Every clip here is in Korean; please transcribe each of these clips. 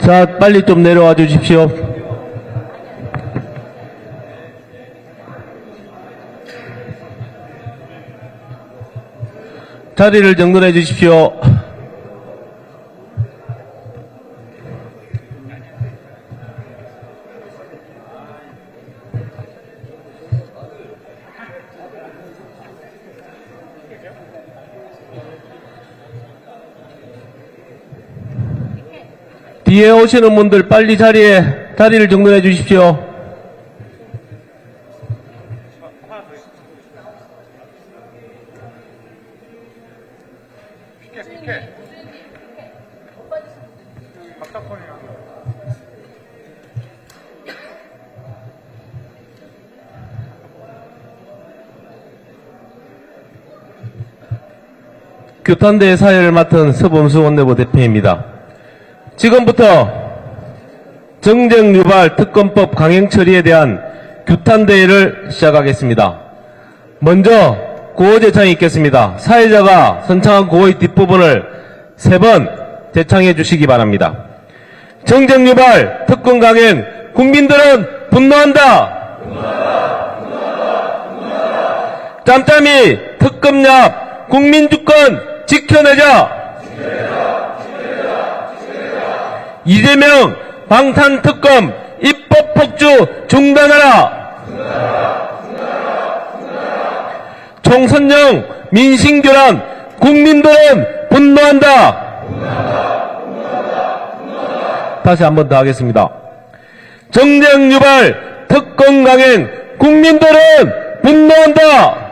자, 빨리 좀 내려와 주십시오. 자리를 정돈해 주십시오. 뒤에 오시는 분들 빨리 자리를 정돈해 주십시오. 규탄대 사회를 맡은 서범수 원내부 대표입니다. 지금부터 정쟁유발 특검법 강행 처리에 대한 규탄대회를 시작하겠습니다. 먼저 구호 제창이 있겠습니다. 사회자가 선창한 구호의 뒷부분을 3번 제창해 주시기 바랍니다. 정쟁유발 특검 강행 국민들은 분노한다. 짬짬이 특검yap국민주권 지켜내자. 이재명 방탄특검 입법폭주 중단하라. 총선용 민심교란 국민들은 분노한다. 다시 한 번 더 하겠습니다. 정쟁유발 특검 강행 국민들은 분노한다.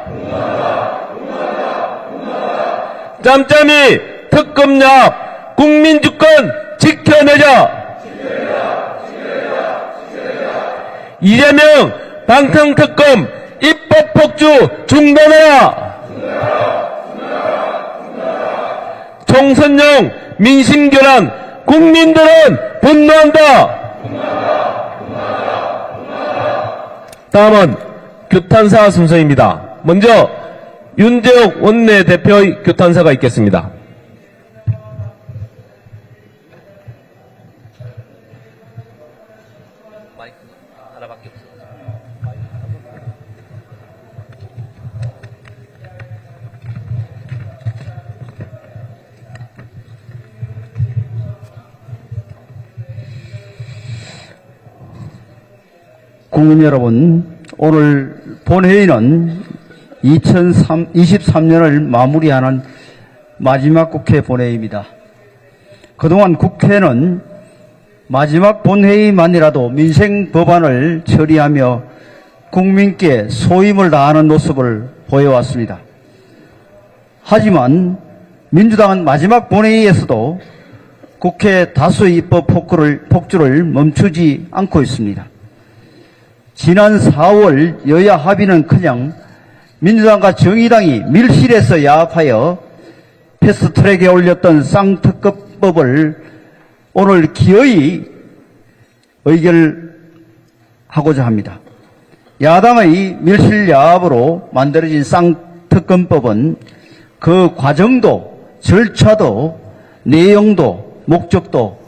짬짬이 특검yap국민주권 지켜내자. 이재명 방탄특검 입법폭주 중단하라. 총선용 민심교란 국민들은 분노한다. 다음은 규탄사 순서입니다. 먼저 윤재욱 원내대표의 규탄사가 있겠습니다. 마이크 하나밖에 없어요. 국민 여러분, 오늘 본회의는 2023년을 마무리하는 마지막 국회 본회의입니다. 그동안 국회는 마지막 본회의만이라도 민생 법안을 처리하며 국민께 소임을 다하는 모습을 보여왔습니다. 하지만 민주당은 마지막 본회의에서도 국회 다수의 입법 폭주를 멈추지 않고 있습니다. 지난 4월 여야 합의는커녕 민주당과 정의당이 밀실에서 야합하여 패스트트랙에 올렸던 쌍특검법을 오늘 기어이 의결하고자 합니다. 야당의 밀실 야합으로 만들어진 쌍특검법은 그 과정도 절차도 내용도 목적도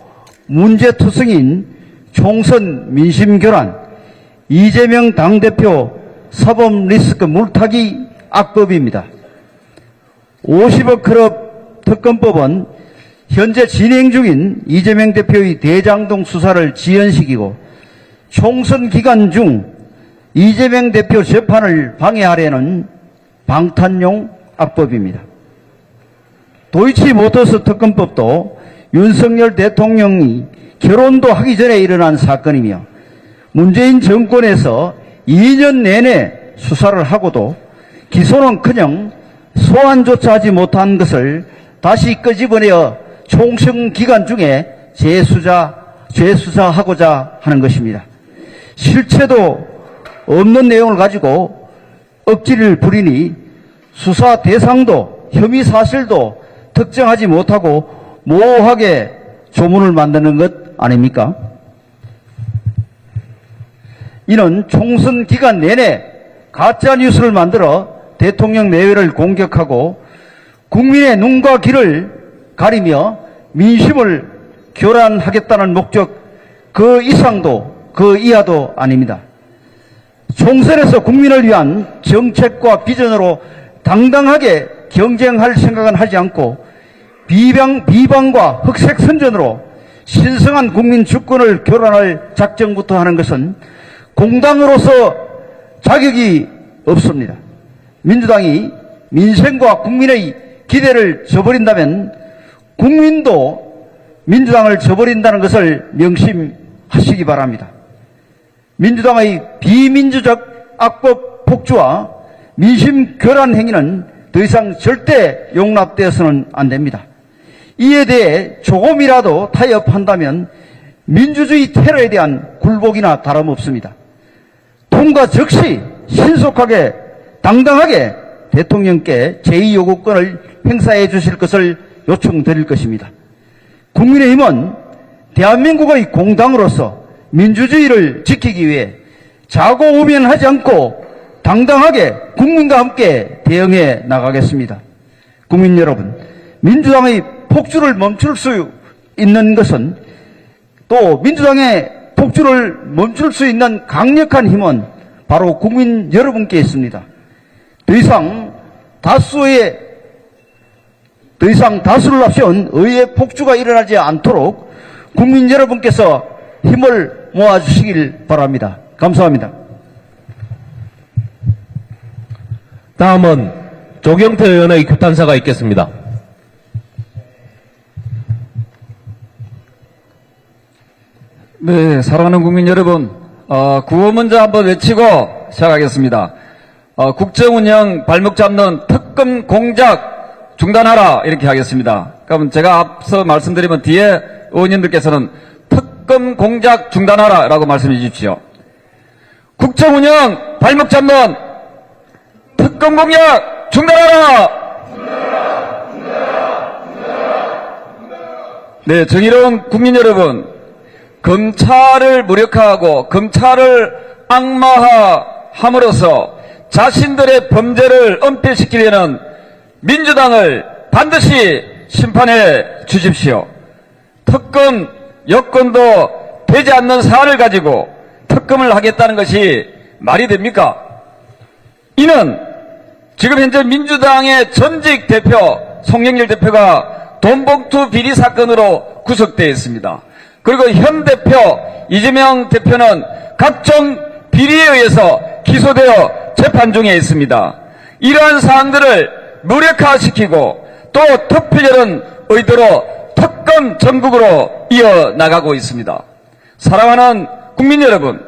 문제투성인 총선 민심교란 이재명 당대표 사법 리스크 물타기 악법입니다. 50억 클럽 특검법은 현재 진행 중인 이재명 대표의 대장동 수사를 지연시키고 총선 기간 중 이재명 대표 재판을 방해하려는 방탄용 악법입니다. 도이치모터스 특검법도 윤석열 대통령이 결혼도 하기 전에 일어난 사건이며 문재인 정권에서 2년 내내 수사를 하고도 기소는커녕 소환조차 하지 못한 것을 다시 끄집어내어 총선 기간 중에 재수사하고자 하는 것입니다. 실체도 없는 내용을 가지고 억지를 부리니 수사 대상도 혐의 사실도 특정하지 못하고 모호하게 조문을 만드는 것 아닙니까? 이는 총선 기간 내내 가짜뉴스를 만들어 대통령 내외를 공격하고 국민의 눈과 귀를 가리며 민심을 교란하겠다는 목적 그 이상도 그 이하도 아닙니다. 총선에서 국민을 위한 정책과 비전으로 당당하게 경쟁할 생각은 하지 않고 비방과 흑색 선전으로 신성한 국민 주권을 교란할 작정부터 하는 것은 공당으로서 자격이 없습니다. 민주당이 민생과 국민의 기대를 저버린다면 국민도 민주당을 저버린다는 것을 명심하시기 바랍니다. 민주당의 비민주적 악법 폭주와 민심 교란 행위는 더 이상 절대 용납되어서는 안 됩니다. 이에 대해 조금이라도 타협한다면 민주주의 테러에 대한 굴복이나 다름없습니다. 통과 즉시 신속하게 당당하게 대통령께 제2요구권을 행사해 주실 것을 요청드릴 것입니다. 국민의힘은 대한민국의 공당으로서 민주주의를 지키기 위해 자고우면하지 않고 당당하게 국민과 함께 대응해 나가겠습니다. 국민 여러분, 민주당의 폭주를 멈출 수 있는 것은 또 민주당의 폭주를 멈출 수 있는 강력한 힘은 바로 국민 여러분께 있습니다. 더 이상 다수를 앞세운 의회 폭주가 일어나지 않도록 국민 여러분께서 힘을 모아주시길 바랍니다. 감사합니다. 다음은 조경태 의원의 규탄사가 있겠습니다. 네, 사랑하는 국민 여러분, 구호 먼저 한번 외치고 시작하겠습니다. 국정운영 발목 잡는 특검 공작 중단하라, 이렇게 하겠습니다. 그럼 제가 앞서 말씀드리면 뒤에 의원님들께서는 특검 공작 중단하라 라고 말씀해 주십시오. 국정운영 발목 잡는 특검 공작 중단하라! 네, 정의로운 국민 여러분, 검찰을 무력화하고 검찰을 악마화함으로써 자신들의 범죄를 은폐시키려는 민주당을 반드시 심판해 주십시오. 특검 여건도 되지 않는 사안을 가지고 특검을 하겠다는 것이 말이 됩니까? 이는 지금 현재 민주당의 전직 대표 송영길 대표가 돈봉투 비리 사건으로 구속되어 있습니다. 그리고 현 대표 이재명 대표는 각종 비리에 의해서 기소되어 재판 중에 있습니다. 이러한 사안들을 무력화시키고 또 특필려는 의도로 특검 전국으로 이어나가고 있습니다. 사랑하는 국민 여러분,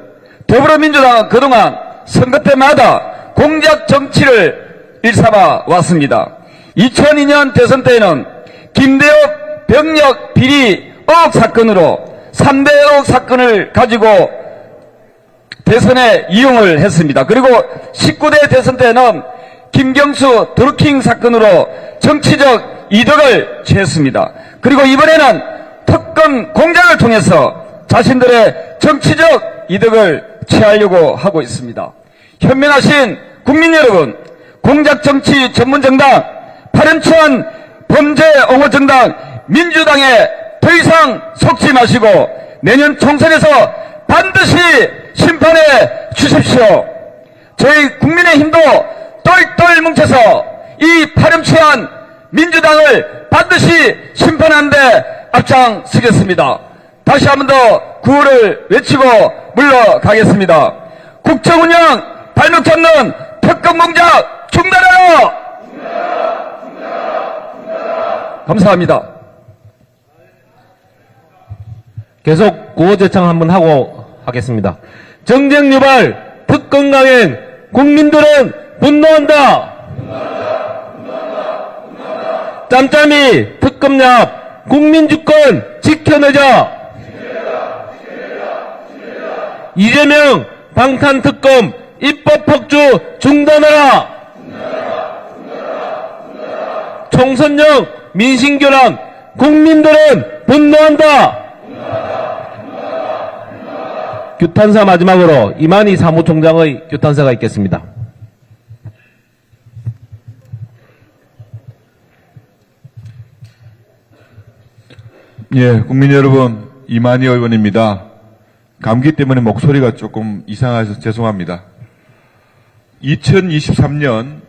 더불어민주당은 그동안 선거 때마다 공작 정치를 일삼아 왔습니다. 2002년 대선 때에는 김대엽 병력 비리 의혹 사건으로 3대 의혹 사건을 가지고 대선에 이용을 했습니다. 그리고 19대 대선 때는 김경수 드루킹 사건으로 정치적 이득을 취했습니다. 그리고 이번에는 특검 공작을 통해서 자신들의 정치적 이득을 취하려고 하고 있습니다. 현명하신 국민 여러분, 공작정치 전문정당, 파렴치한 범죄 옹호정당 민주당에 더 이상 속지 마시고 내년 총선에서 반드시 심판해 주십시오. 저희 국민의힘도 똘똘 뭉쳐서 이 파렴치한 민주당을 반드시 심판하는 데 앞장서겠습니다. 다시 한 번 더 구호를 외치고 물러가겠습니다. 국정운영 발목 잡는 특검 공작 중단하라! 감사합니다. 계속 구호 제창 한번 하고 하겠습니다. 정쟁 유발, 특검 강행, 국민들은 분노한다. 짬짬이 특검 yap, 국민주권 지켜내자. 이재명 방탄특검 입법 폭주 중단하라. 총선용 민심교란, 국민들은 분노한다. 규탄사 마지막으로 이만희 사무총장의 규탄사가 있겠습니다. 예, 국민 여러분, 이만희 의원입니다. 감기 때문에 목소리가 조금 이상해서 죄송합니다. 2023년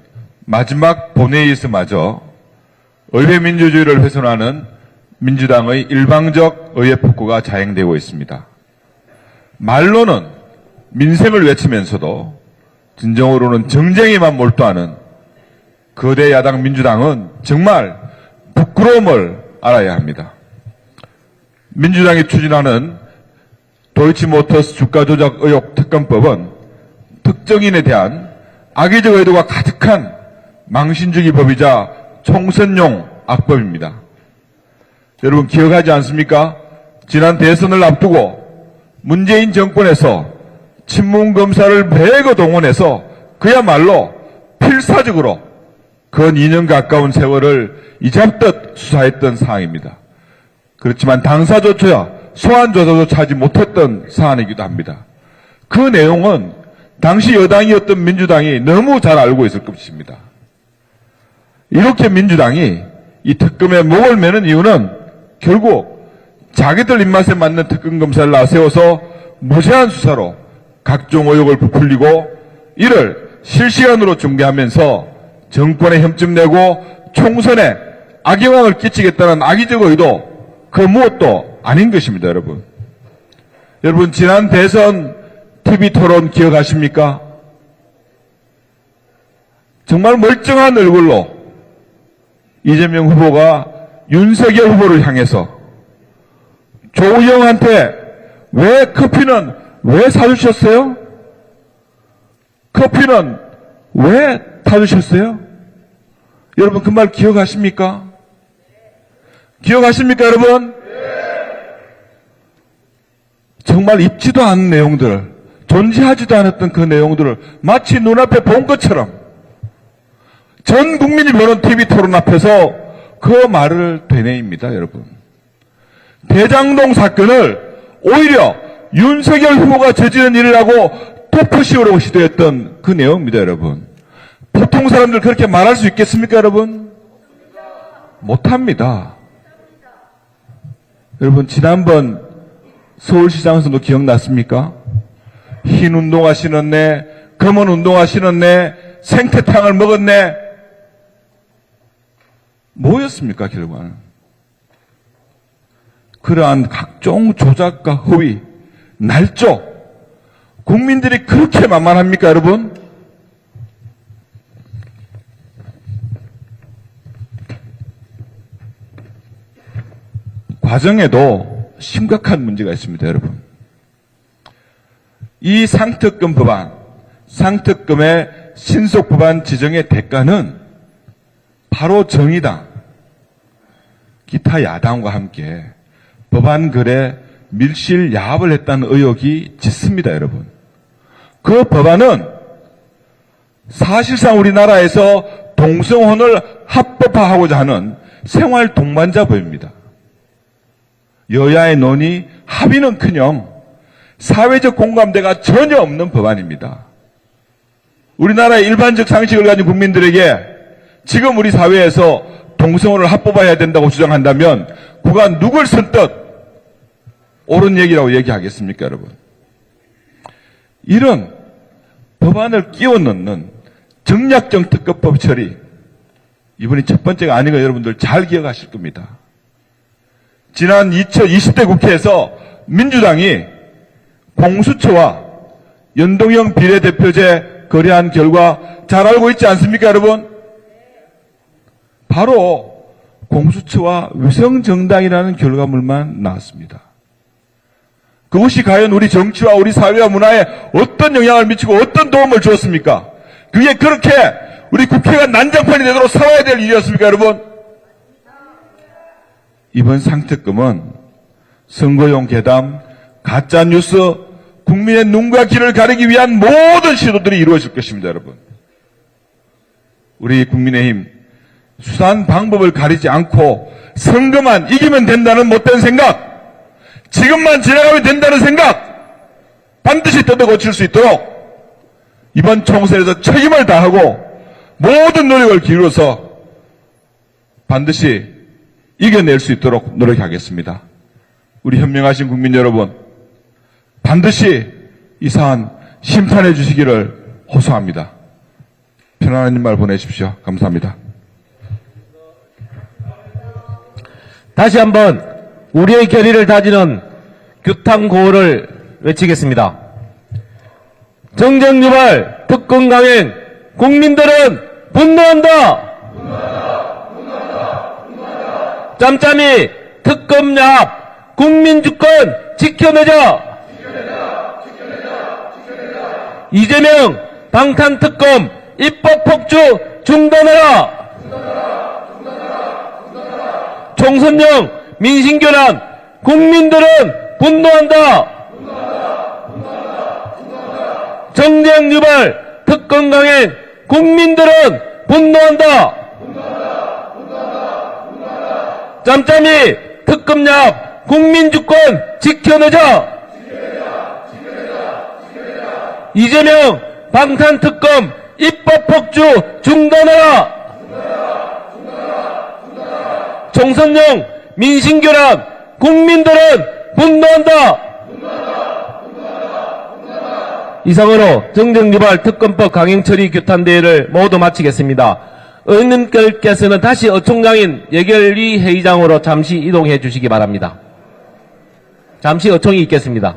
마지막 본회의에서마저 의회 민주주의를 훼손하는 민주당의 일방적 의회 폭거가 자행되고 있습니다. 말로는 민생을 외치면서도 진정으로는 정쟁에만 몰두하는 거대 야당 민주당은 정말 부끄러움을 알아야 합니다. 민주당이 추진하는 도이치모터스 주가 조작 의혹 특검법은 특정인에 대한 악의적 의도가 가득한 망신주기 법이자 총선용 악법입니다. 여러분 기억하지 않습니까? 지난 대선을 앞두고 문재인 정권에서 친문검사를 매거 동원해서 그야말로 필사적으로 근 2년 가까운 세월을 이잡듯 수사했던 사항입니다. 그렇지만 당사조차야 소환조사조차 하지 못했던 사안이기도 합니다. 그 내용은 당시 여당이었던 민주당이 너무 잘 알고 있을 것입니다. 이렇게 민주당이 이 특검에 목을 매는 이유는 결국 자기들 입맛에 맞는 특검검사를 나세워서 무제한 수사로 각종 의혹을 부풀리고 이를 실시간으로 중계하면서 정권에 혐점 내고 총선에 악영향을 끼치겠다는 악의적 의도 그 무엇도 아닌 것입니다, 여러분. 여러분 지난 대선 TV토론 기억하십니까? 정말 멀쩡한 얼굴로 이재명 후보가 윤석열 후보를 향해서 조우영한테 왜 커피는 왜 사주셨어요? 커피는 왜 타주셨어요? 여러분 그 말 기억하십니까? 기억하십니까 여러분? 정말 입지도 않은 내용들, 존재하지도 않았던 그 내용들을 마치 눈앞에 본 것처럼 전 국민이 보는 TV토론 앞에서 그 말을 되뇌입니다, 여러분. 대장동 사건을 오히려 윤석열 후보가 저지른 일이라고 덮어씌우려고 시도했던 그 내용입니다, 여러분. 보통 사람들 그렇게 말할 수 있겠습니까, 여러분? 못합니다. 여러분, 지난번 서울시장 선거 기억났습니까? 흰 운동화 신었네, 검은 운동화 신었네, 생태탕을 먹었네. 뭐였습니까, 결과는? 그러한 각종 조작과 허위, 날조, 국민들이 그렇게 만만합니까, 여러분? 과정에도 심각한 문제가 있습니다, 여러분. 이 상특검 법안, 상특검의 신속 법안 지정의 대가는 바로 정의당, 기타 야당과 함께 법안 글에 밀실 야합을 했다는 의혹이 짙습니다, 여러분. 그 법안은 사실상 우리나라에서 동성혼을 합법화하고자 하는 생활 동반자법입니다. 여야의 논의, 합의는커녕 사회적 공감대가 전혀 없는 법안입니다. 우리나라의 일반적 상식을 가진 국민들에게 지금 우리 사회에서 동성혼을 합법화해야 된다고 주장한다면 그가 누굴 선뜻 옳은 얘기라고 얘기하겠습니까, 여러분? 이런 법안을 끼워 넣는 정략적 특검법 처리, 이번이 첫 번째가 아닌 거 여러분들 잘 기억하실 겁니다. 지난 20대 국회에서 민주당이 공수처와 연동형 비례대표제 거래한 결과 잘 알고 있지 않습니까, 여러분? 바로 공수처와 위성정당이라는 결과물만 나왔습니다. 그것이 과연 우리 정치와 우리 사회와 문화에 어떤 영향을 미치고 어떤 도움을 주었습니까? 그게 그렇게 우리 국회가 난장판이 되도록 살아야 될 일이었습니까, 여러분? 이번 상특검은 선거용 괴담, 가짜뉴스, 국민의 눈과 귀를 가리기 위한 모든 시도들이 이루어질 것입니다, 여러분. 우리 국민의힘 수단 방법을 가리지 않고 선거만 이기면 된다는 못된 생각, 지금만 지나가면 된다는 생각 반드시 뜯어 고칠 수 있도록 이번 총선에서 책임을 다하고 모든 노력을 기울여서 반드시 이겨낼 수 있도록 노력하겠습니다. 우리 현명하신 국민 여러분, 반드시 이 사안 심판해 주시기를 호소합니다. 편안한 말 보내십시오. 감사합니다. 다시 한번 우리의 결의를 다지는 규탄 구호를 외치겠습니다. 정쟁 유발, 특권 강행, 국민들은 분노한다. 짬짬이 특검 야합, 국민주권 지켜내자. 이재명 방탄특검 입법 폭주 중단하라. 총선용 민심교란, 국민들은 분노한다. 정쟁 유발, 특권 강행, 국민들은 분노한다. 짬짬이 특검 야합, 국민주권 지켜내자. 이재명 방탄특검 입법 폭주 중단하라. 총선용 민심교란, 국민들은 분노한다. 이상으로 정쟁유발 특검법 강행처리 규탄대회를 모두 마치겠습니다. 의원님들께서는 다시 어총장인 예결위 회의장으로 잠시 이동해 주시기 바랍니다. 잠시 어총이 있겠습니다.